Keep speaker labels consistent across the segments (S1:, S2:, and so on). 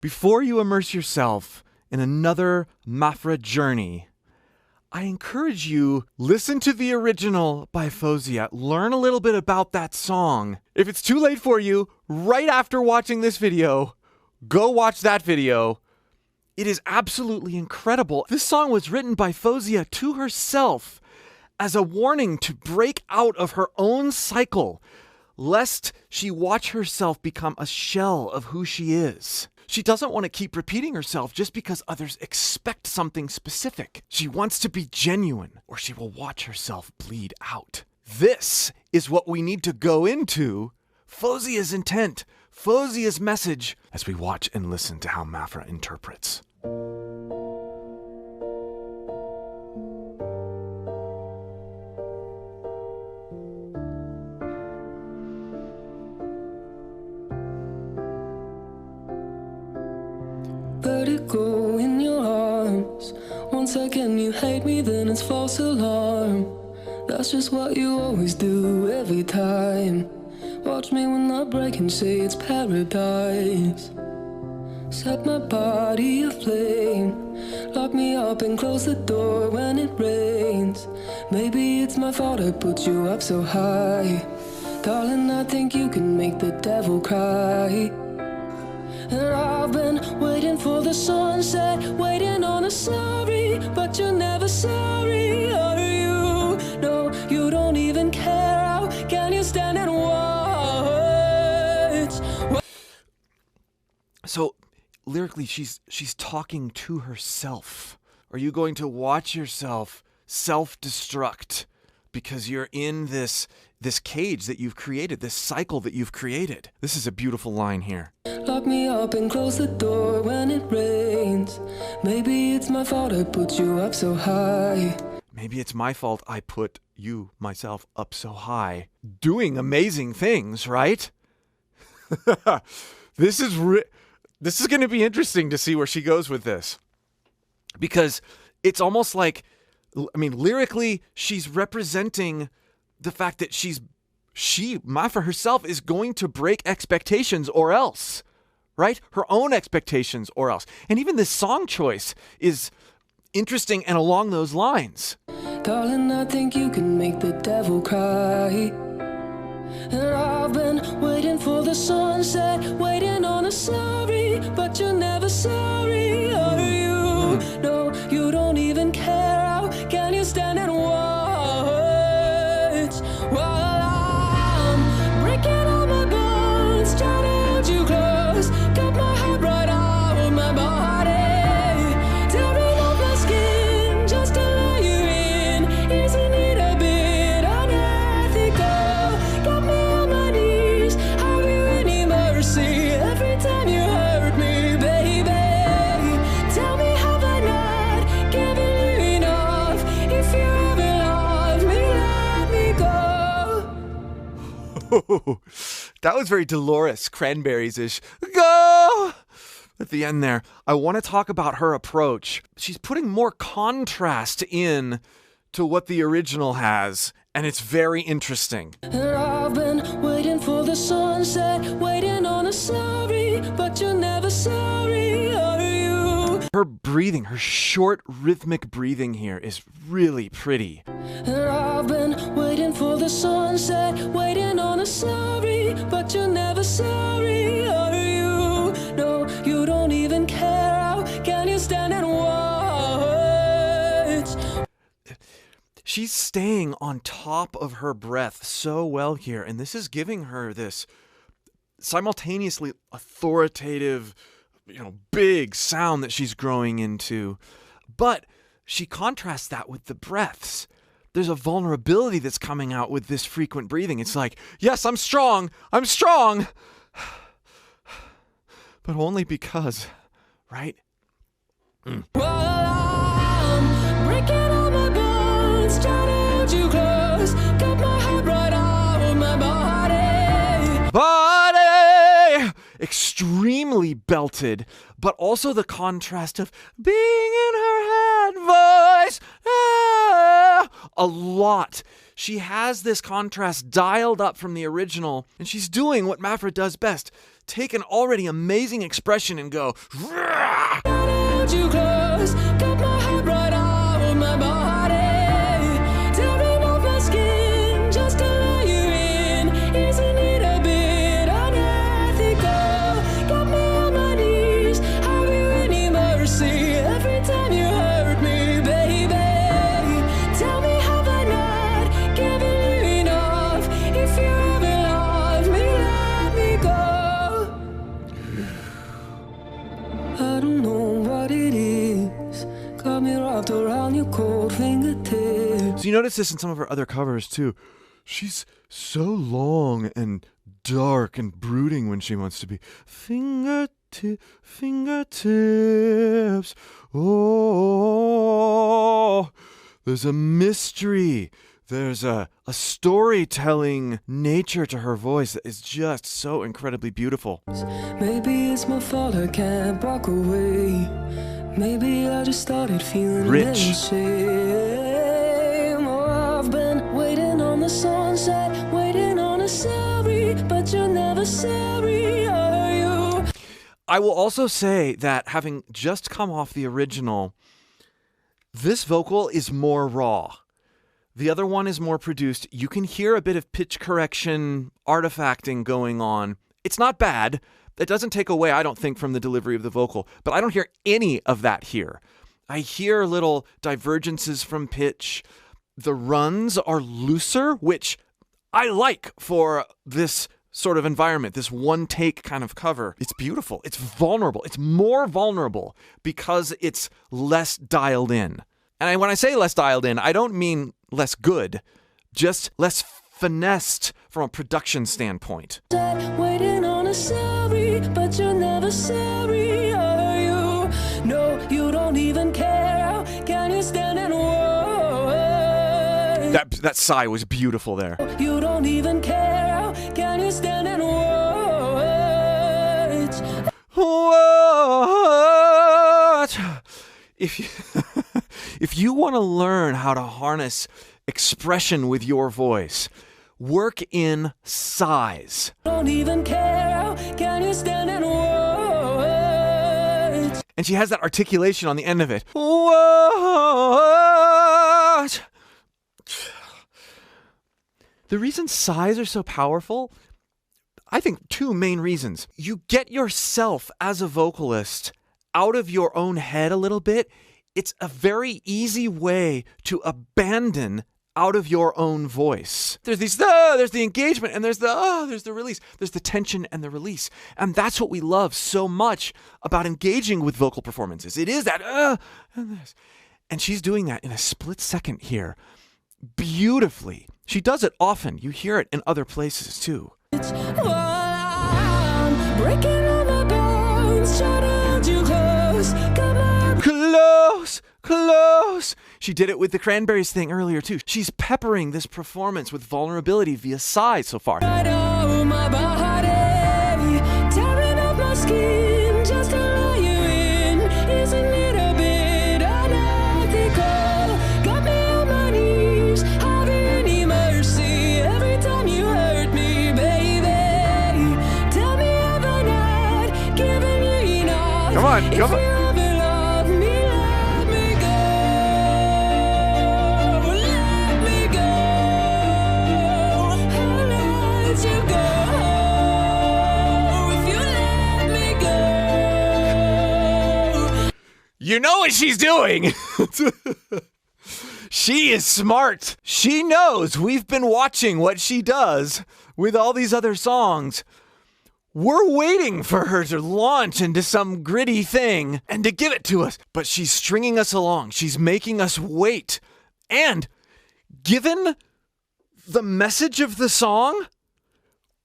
S1: Before you immerse yourself in another MAPHRA journey, I encourage you, listen to the original by Faouzia. Learn a little bit about that song. If it's too late for you, right after watching this video, go watch that video. It is absolutely incredible. This song was written by Faouzia to herself as a warning to break out of her own cycle, lest she watch herself become a shell of who she is. She doesn't want to keep repeating herself just because others expect something specific. She wants to be genuine, or she will watch herself bleed out. This is what we need to go into Faouzia's intent, Faouzia's message, as we watch and listen to how MAPHRA interprets.
S2: Vertigo in your arms. 1 second you hate me, then it's false alarm. That's just what you always do every time. Watch me when I break and say it's paradise. Set my body aflame. Lock me up and close the door when it rains. Maybe it's my fault I put you up so high. Darling, I think you can make the devil cry. And I've been waiting for the sunset, waiting on a sorry, but you're never sorry, are you? No, you don't even care. How can you stand and watch?
S1: So, lyrically, she's talking to herself. Are you going to watch yourself self-destruct because you're in this cage that you've created, this cycle that you've created? This is a beautiful line here.
S2: Lock me up and close the door when it rains. Maybe it's my fault I put you up so high.
S1: Maybe it's my fault I put you, myself, up so high. Doing amazing things, right? This is going to be interesting to see where she goes with this. Because it's almost like, lyrically, she's representing the fact that MAPHRA herself is going to break expectations or else, right? Her own expectations or else. And even this song choice is interesting and along those lines.
S2: Darling, I think you can make the devil cry. And I've been waiting for the sunset, waiting on a sorry, but you're never sorry, are you? No, you don't even care. How can you stand and watch while I'm breaking all my bones, trying to hold you close, cut my heart right out of my body, tearing off my skin just to let you in. Isn't it a bit unethical? Got me on my knees, have you any mercy every time you hurt me, baby? Tell me, have I not given you enough? If you ever love me, let me go.
S1: That was very Dolores Cranberries-ish. Go! At the end there, I want to talk about her approach. She's putting more contrast in to what the original has, and it's very interesting.
S2: And I've been waiting for the sunset, waiting on a sorry, but you're never sorry, are you?
S1: Her breathing, her short rhythmic breathing here is really pretty.
S2: And I've been waiting for the sunset, waiting on a sorry, but you're never sorry, are you? No, you don't even care. How can you stand and watch?
S1: She's staying on top of her breath so well here, and this is giving her this simultaneously authoritative, big sound that she's growing into. But she contrasts that with the breaths. There's a vulnerability that's coming out with this frequent breathing. It's like, yes, I'm strong, but only because, right?
S2: While I'm breaking all my bones, trying to hold you close, cut my heart right out of my
S1: Body! Extremely belted, but also the contrast of being in her head voice. A lot. She has this contrast dialed up from the original, and she's doing what MAPHRA does best, take an already amazing expression and go, "Rah!"
S2: Hold you close, got my head right out my body, tearing off my skin just to let you in. Isn't it a bit unethical? Got me on my knees, have you any mercy every time you hurt me, baby? Tell me, have I not given you enough? If you ever love me, let me go. I don't know what it is, got me wrapped around your cold fingertips.
S1: So you notice this in some of her other covers too. She's so long and dark and brooding when she wants to be. Fingertips. Oh, there's a mystery. There's a storytelling nature to her voice that is just so incredibly beautiful.
S2: Maybe it's my fault I can't walk away. Maybe I just started feeling
S1: Rich.
S2: a little shame. Oh, I've been waiting on the sunset, waiting on a sorry, but you're never sorry, are you?
S1: I will also say that having just come off the original, this vocal is more raw. The other one is more produced. You can hear a bit of pitch correction, artifacting going on. It's not bad. It doesn't take away, I don't think, from the delivery of the vocal, but I don't hear any of that here. I hear little divergences from pitch. The runs are looser, which I like for this sort of environment, this one take kind of cover. It's beautiful. It's vulnerable. It's more vulnerable because it's less dialed in. And when I say less dialed in, I don't mean less good, just less finessed from a production standpoint.
S2: Waiting on a sorry, but you're never sorry, are you? No, you don't even care. Can you stand and watch?
S1: That sigh was beautiful there.
S2: You don't even care. Can you stand and watch?
S1: What? If you want to learn how to harness expression with your voice, work in sighs.
S2: Don't even care. Can you stand and watch?
S1: And she has that articulation on the end of it. What? The reason sighs are so powerful, I think two main reasons. You get yourself as a vocalist out of your own head a little bit. It's a very easy way to abandon out of your own voice. There's the engagement, and there's the release. There's the tension and the release. And that's what we love so much about engaging with vocal performances. It is that and this. And she's doing that in a split second here. Beautifully. She does it often. You hear it in other places too.
S2: It's I'm breaking all my bones, trying to hold you close. Come on.
S1: Close. She did it with the Cranberries thing earlier too. She's peppering this performance with vulnerability via sighs so far.
S2: Right on my body, tearing off my skin just to let you in. Isn't it a bit unethical? Got me on my knees, have you any mercy every time you hurt me, baby? Tell me, have I not given you enough?
S1: Come on.
S2: If you ever love me, let me go. Let me go. I'll let you go. If you let me go.
S1: You know what she's doing. She is smart. She knows we've been watching what she does with all these other songs. We're waiting for her to launch into some gritty thing and to give it to us. But she's stringing us along. She's making us wait. And given the message of the song,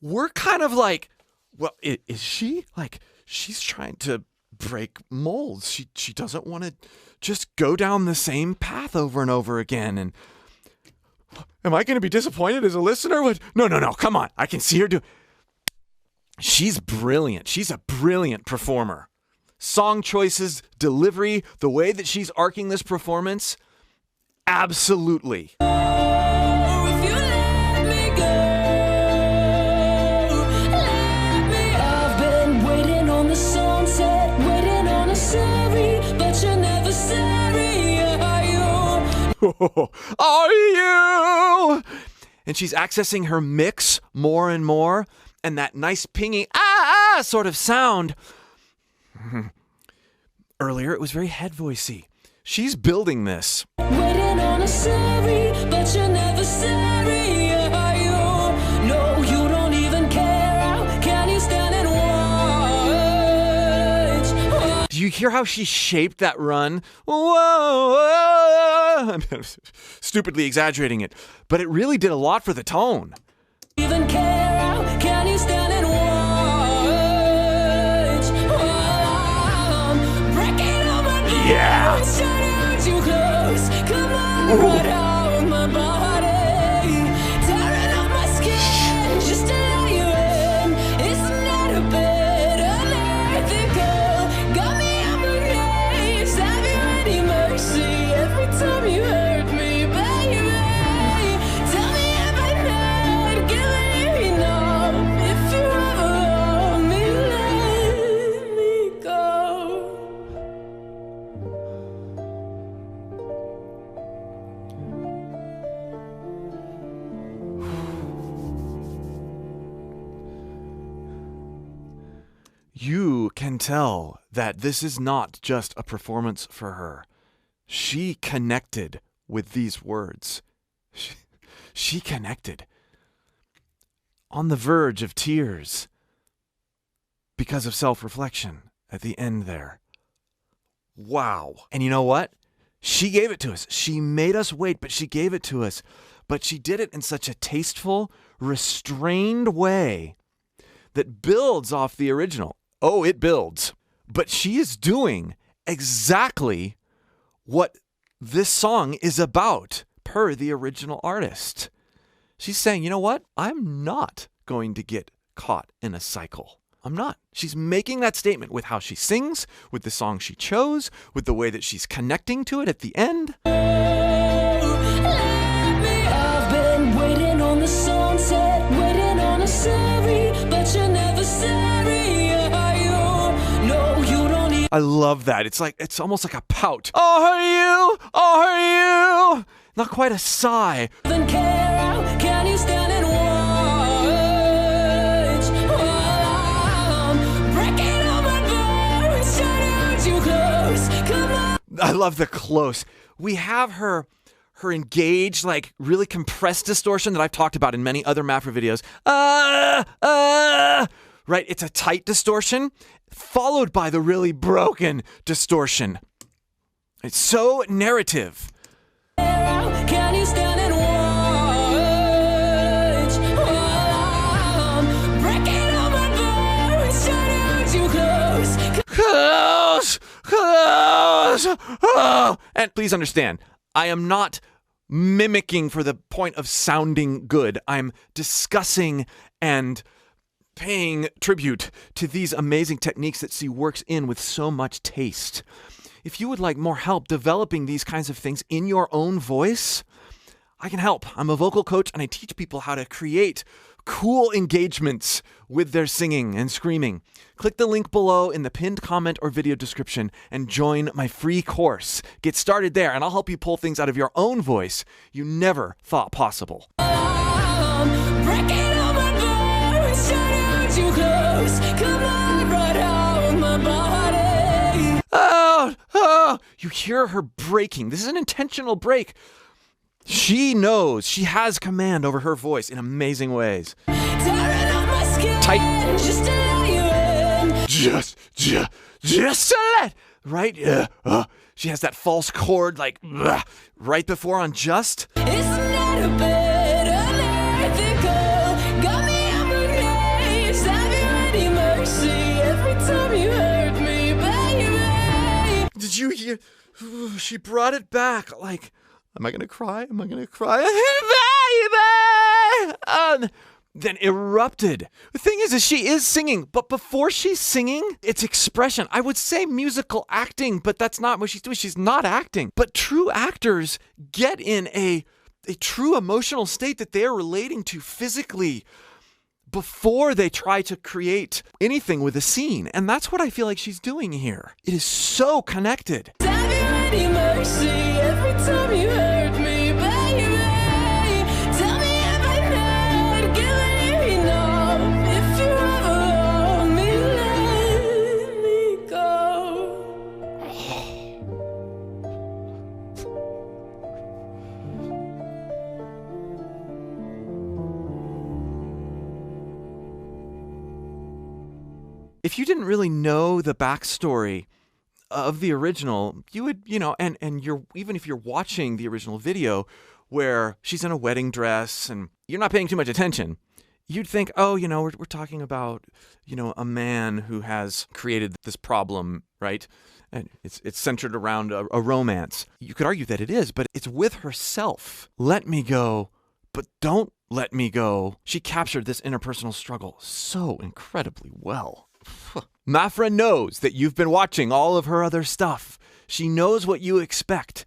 S1: we're kind of like, well, is she? Like, she's trying to break molds. She doesn't want to just go down the same path over and over again. And am I going to be disappointed as a listener? What? No. Come on. I can see her do. She's brilliant. She's a brilliant performer. Song choices, delivery, the way that she's arcing this performance, absolutely.
S2: If you let me go, let me. I've been
S1: Are you? And she's accessing her mix more and more, and that nice pinging sort of sound. Earlier, it was very head voicey. She's building this.
S2: Waiting on a sorry, but you're never sorry. Are you? No, you don't even care. How can you stand and watch?
S1: Do you hear how she shaped that run? Whoa! I'm stupidly exaggerating it, but it really did a lot for the tone.
S2: Even care? How can you stand and watch? I'm breaking all my bones.
S1: Yeah.
S2: Too close. Come on, right out of my body. Tearing off my skin just to let you in. It's not a bit unethical. Got me on my knees. Have you any mercy every time you hurt me, baby? Tell me if I'm not giving you enough. If you ever love me, let me go.
S1: You can tell that this is not just a performance for her. She connected with these words. She connected. On the verge of tears because of self-reflection at the end there. Wow. And you know what? She gave it to us. She made us wait, but she gave it to us. But she did it in such a tasteful, restrained way that builds off the original. Oh, it builds. But she is doing exactly what this song is about, per the original artist. She's saying, you know what? I'm not going to get caught in a cycle. I'm not. She's making that statement with how she sings, with the song she chose, with the way that she's connecting to it at the end.
S2: I've been waiting on the sunset, waiting on a sorry, but you're never sorry. Are you? No, you don't even.
S1: I love that. It's almost like a pout. Are you? Are you? Not quite a sigh.
S2: Care. How can you stand and watch? I'm breaking all my bones, trying to hold you close. Come on.
S1: I love the close. We have her engaged, like really compressed distortion that I've talked about in many other MAPHRA videos. Right? It's a tight distortion followed by the really broken distortion. It's so narrative.
S2: How can you stand and watch? I'm breaking all my bones, trying to hold you close.
S1: Close, close. Oh. And please understand, I am not mimicking for the point of sounding good. I'm discussing and paying tribute to these amazing techniques that she works in with so much taste. If you would like more help developing these kinds of things in your own voice, I can help. I'm a vocal coach and I teach people how to create cool engagements with their singing and screaming. Click the link below in the pinned comment or video description and join my free course. Get started there and I'll help you pull things out of your own voice you never thought possible.
S2: I'm breaking all my bones, trying to hold you close. Come on, right out of my body.
S1: Oh, you hear her breaking. This is an intentional break. She knows. She has command over her voice in amazing ways.
S2: Tearing off my skin,
S1: Tight.
S2: just to let you in.
S1: Just to let, right? She has that false chord like right before on just.
S2: It's not a bit unethical. Got me on my knees. Have you any mercy every time you hurt me, baby?
S1: Did you hear? She brought it back. Like, am I gonna cry? Am I gonna cry? Baby! Then erupted. The thing is she is singing, but before she's singing, it's expression. I would say musical acting, but that's not what she's doing. She's not acting. But true actors get in a true emotional state that they're relating to physically before they try to create anything with a scene. And that's what I feel like she's doing here. It is so connected.
S2: Have you any mercy every time you hurt
S1: if you didn't really know the backstory of the original, you would, and you're, even if you're watching the original video where she's in a wedding dress and you're not paying too much attention, you'd think, oh, we're talking about, a man who has created this problem, right? And it's centered around a romance. You could argue that it is, but it's with herself. Let me go, but don't let me go. She captured this interpersonal struggle so incredibly well. MAPHRA knows that you've been watching all of her other stuff. She knows what you expect,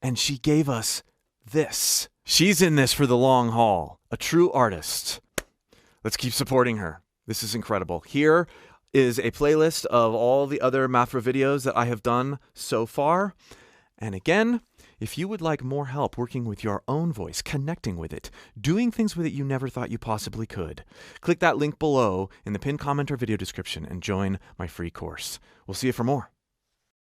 S1: and she gave us this. She's in this for the long haul. A true artist. Let's keep supporting her. This is incredible. Here is a playlist of all the other MAPHRA videos that I have done so far. And again, if you would like more help working with your own voice, connecting with it, doing things with it you never thought you possibly could, click that link below in the pinned comment or video description and join my free course. We'll see you for more.